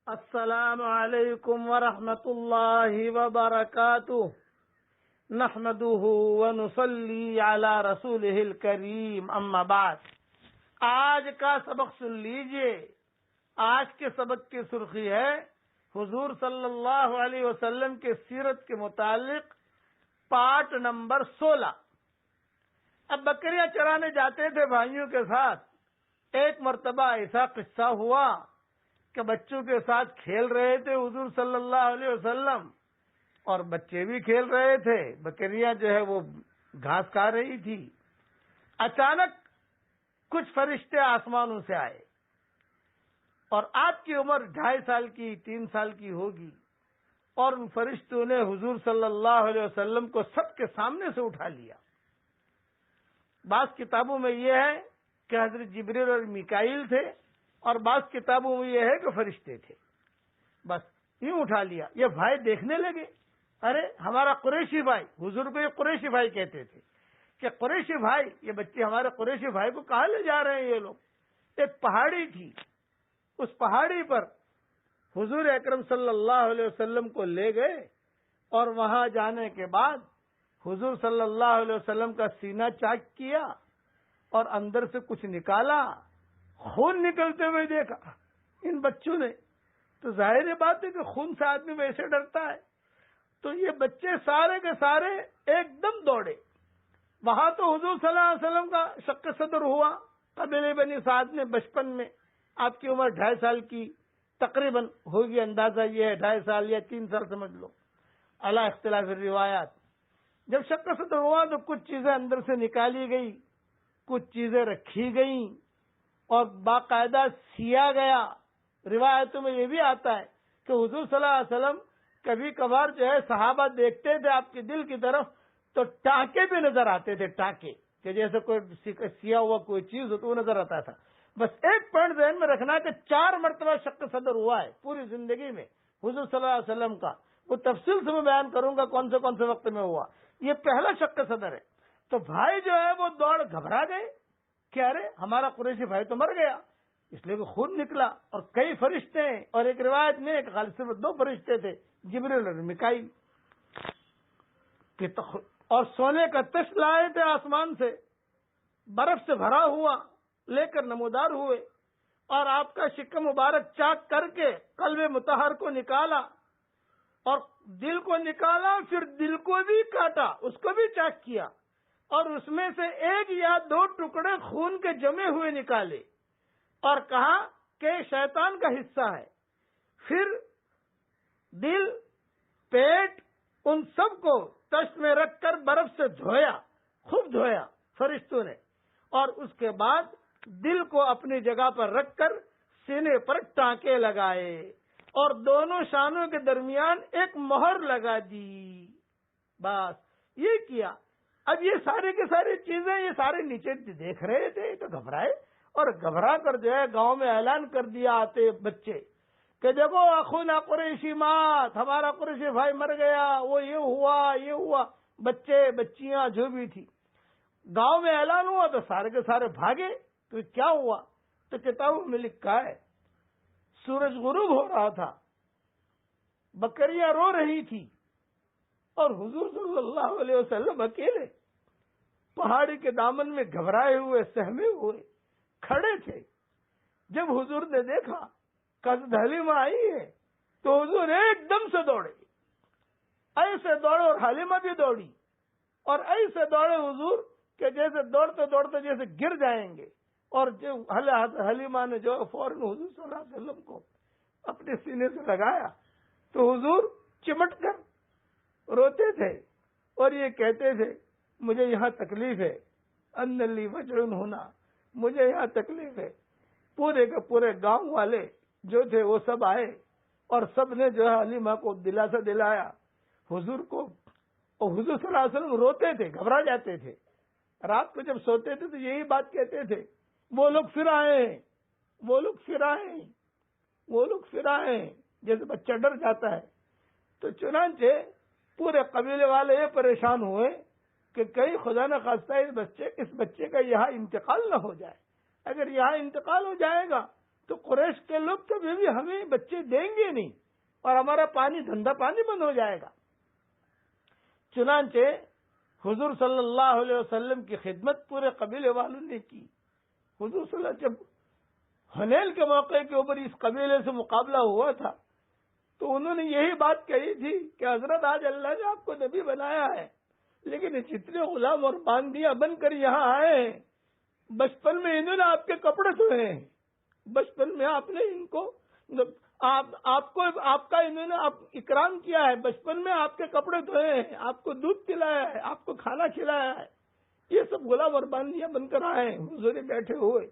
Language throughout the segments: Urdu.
السلام علیکم ورحمۃ اللہ وبرکاتہ نحمده ونصلی علی رسولہ الکریم اما بعد۔ آج کا سبق سن لیجئے۔ آج کے سبق کی سرخی ہے حضور صلی اللہ علیہ وسلم کے سیرت کے متعلق پارٹ نمبر 16۔ اب بکریاں چرانے جاتے تھے بھائیوں کے ساتھ۔ ایک مرتبہ ایسا قصہ ہوا کہ بچوں کے ساتھ کھیل رہے تھے حضور صلی اللہ علیہ وسلم، اور بچے بھی کھیل رہے تھے۔ بکریاں جو ہے وہ گھاس کھا رہی تھی۔ اچانک کچھ فرشتے آسمانوں سے آئے، اور آپ کی عمر 2.5 سال کی 3 سال کی ہوگی، اور ان فرشتوں نے حضور صلی اللہ علیہ وسلم کو سب کے سامنے سے اٹھا لیا۔ بعض کتابوں میں یہ ہے کہ حضرت جبریل اور میکائیل تھے، اور بعض کتابوں میں یہ ہے کہ فرشتے تھے۔ بس یوں اٹھا لیا۔ یہ بھائی دیکھنے لگے، ارے ہمارا قریشی بھائی، حضور کو یہ قریشی بھائی کہتے تھے کہ قریشی بھائی، یہ بچے ہمارے قریشی بھائی کو کہاں لے جا رہے ہیں یہ لوگ؟ ایک پہاڑی تھی، اس پہاڑی پر حضور اکرم صلی اللہ علیہ وسلم کو لے گئے، اور وہاں جانے کے بعد حضور صلی اللہ علیہ وسلم کا سینہ چاک کیا، اور اندر سے کچھ نکالا۔ خون نکلتے ہوئے دیکھا ان بچوں نے، تو ظاہر بات ہے کہ خون سے آدمی ویسے ڈرتا ہے۔ تو یہ بچے سارے کے سارے ایک دم دوڑے۔ وہاں تو حضور صلی اللہ علیہ وسلم کا شق صدر ہوا۔ قبیلے بنی سعد میں بچپن میں، آپ کی عمر 2.5 سال کی تقریباً ہوگی، اندازہ یہ ہے 2.5 سال یا 3 سال سمجھ لو، علی اختلاف الروایات۔ جب شق صدر ہوا تو کچھ چیزیں اندر سے نکالی گئی، کچھ چیزیں رکھی گئیں، اور باقاعدہ سیا گیا۔ روایتوں میں یہ بھی آتا ہے کہ حضور صلی اللہ علیہ وسلم کبھی کبھار جو ہے صحابہ دیکھتے تھے آپ کے دل کی طرف تو ٹانکے بھی نظر آتے تھے، ٹانکے کہ جیسے کوئی سیا ہوا کوئی چیز ہو تو وہ نظر آتا تھا۔ بس ایک پوائنٹ ذہن میں رکھنا کہ 4 مرتبہ شق صدر ہوا ہے پوری زندگی میں حضور صلی اللہ علیہ وسلم کا۔ وہ تفصیل سے میں بیان کروں گا کون سے وقت میں ہوا۔ یہ پہلا شق صدر ہے۔ تو بھائی جو ہے وہ دوڑ گھبرا گئے کہ ارے ہمارا قریشی بھائی تو مر گیا، اس لیے کہ خون نکلا، اور کئی فرشتے ہیں، اور ایک روایت میں ایک غالب صرف 2 فرشتے تھے، جبریل اور میکائیل، اور سونے کا تشت لائے تھے آسمان سے، برف سے بھرا ہوا لے کر نمودار ہوئے، اور آپ کا شکم مبارک چاک کر کے قلب مطہر کو نکالا، اور دل کو نکالا، پھر دل کو بھی کاٹا، اس کو بھی چاک کیا، اور اس میں سے 1 یا 2 ٹکڑے خون کے جمے ہوئے نکالے، اور کہا کہ شیطان کا حصہ ہے۔ پھر دل، پیٹ، ان سب کو تشت میں رکھ کر برف سے دھویا، خوب دھویا فرشتوں نے، اور اس کے بعد دل کو اپنی جگہ پر رکھ کر سینے پر ٹانکے لگائے، اور دونوں شانوں کے درمیان ایک مہر لگا دی۔ بس یہ کیا۔ اب یہ سارے کے ساری چیزیں یہ سارے نیچے دیکھ رہے تھے تو گھبرائے، اور گھبرا کر جو ہے گاؤں میں اعلان کر دیا آتے بچے کہ دیکھو اخونا قریشی مات، ہمارا قریشی بھائی مر گیا، وہ یہ ہوا۔ بچے بچیاں جو بھی تھی، گاؤں میں اعلان ہوا تو سارے کے سارے بھاگے۔ تو کیا ہوا؟ تو کتابوں میں لکھا ہے سورج غروب ہو رہا تھا، بکریاں رو رہی تھی، اور حضور صلی اللہ علیہ وسلم اکیلے پہاڑی کے دامن میں گھبرائے ہوئے، سہمے ہوئے کھڑے تھے۔ جب حضور نے دیکھا کہ حلیمہ آئی ہے تو حضور ایک دم سے دوڑے، ایسے دوڑے، اور حلیمہ بھی دوڑی، اور ایسے دوڑے حضور کہ جیسے دوڑتے دوڑتے جیسے گر جائیں گے، اور جو حلیمہ نے جو فوراً حضور صلی اللہ علیہ وسلم کو اپنے سینے سے لگایا تو حضور چمٹ کر روتے تھے، اور یہ کہتے تھے مجھے یہاں تکلیف ہے، ان لی وجع ہونا، مجھے یہاں تکلیف ہے۔ پورے کے پورے گاؤں والے جو تھے وہ سب آئے، اور سب نے جو ہے حلیمہ کو دلاسا دلایا حضور کو، اور حضور صلی اللہ علیہ وسلم روتے تھے، گھبرا جاتے تھے۔ رات کو جب سوتے تھے تو یہی بات کہتے تھے، وہ لوگ پھر آئے ہیں، وہ لوگ پھر آئے ہیں، وہ لوگ پھر آئے ہیں، جیسے بچہ ڈر جاتا ہے۔ تو چنانچہ پورے قبیلے والے یہ پریشان ہوئے کہ کہیں خدا نہ خواستہ اس بچے کا یہاں انتقال نہ ہو جائے۔ اگر یہاں انتقال ہو جائے گا تو قریش کے لوگ کبھی بھی ہمیں بچے دیں گے نہیں اور ہمارا دھندا پانی بند ہو جائے گا. چنانچہ حضور صلی اللہ علیہ وسلم کی خدمت پورے قبیلے والوں نے کی. حضور صلی اللہ علیہ وسلم جب حنین کے موقع کے اوپر اس قبیلے سے مقابلہ ہوا تھا تو انہوں نے یہی بات کہی تھی کہ حضرت آج اللہ نے آپ کو نبی بنایا ہے، لیکن جتنے غلام اور باندیاں بن کر یہاں آئے ہیں، بچپن میں انہوں نے آپ کے کپڑے دھوئے ہیں، بچپن میں آپ نے ان کو آپ کا انہوں نے اکرام کیا ہے، بچپن میں آپ کے کپڑے دھوئے ہیں، آپ کو دودھ پلایا ہے، آپ کو کھانا کھلایا ہے. یہ سب غلام اور باندیاں بن کر آئے ہیں. حضور بیٹھے ہوئے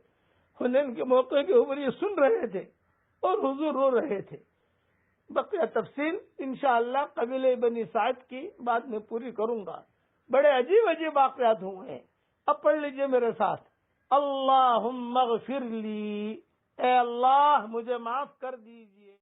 حنین کے موقع کے اوپر یہ سن رہے تھے اور حضور رو رہے تھے. بقیہ تفصیل انشاءاللہ قبیلہ بنی سعد کی بعد میں پوری کروں گا. بڑے عجیب عجیب واقعات ہوئے ہیں. اب پڑھ لیجئے میرے ساتھ. اللہم اغفر لی، اے اللہ مجھے معاف کر دیجئے.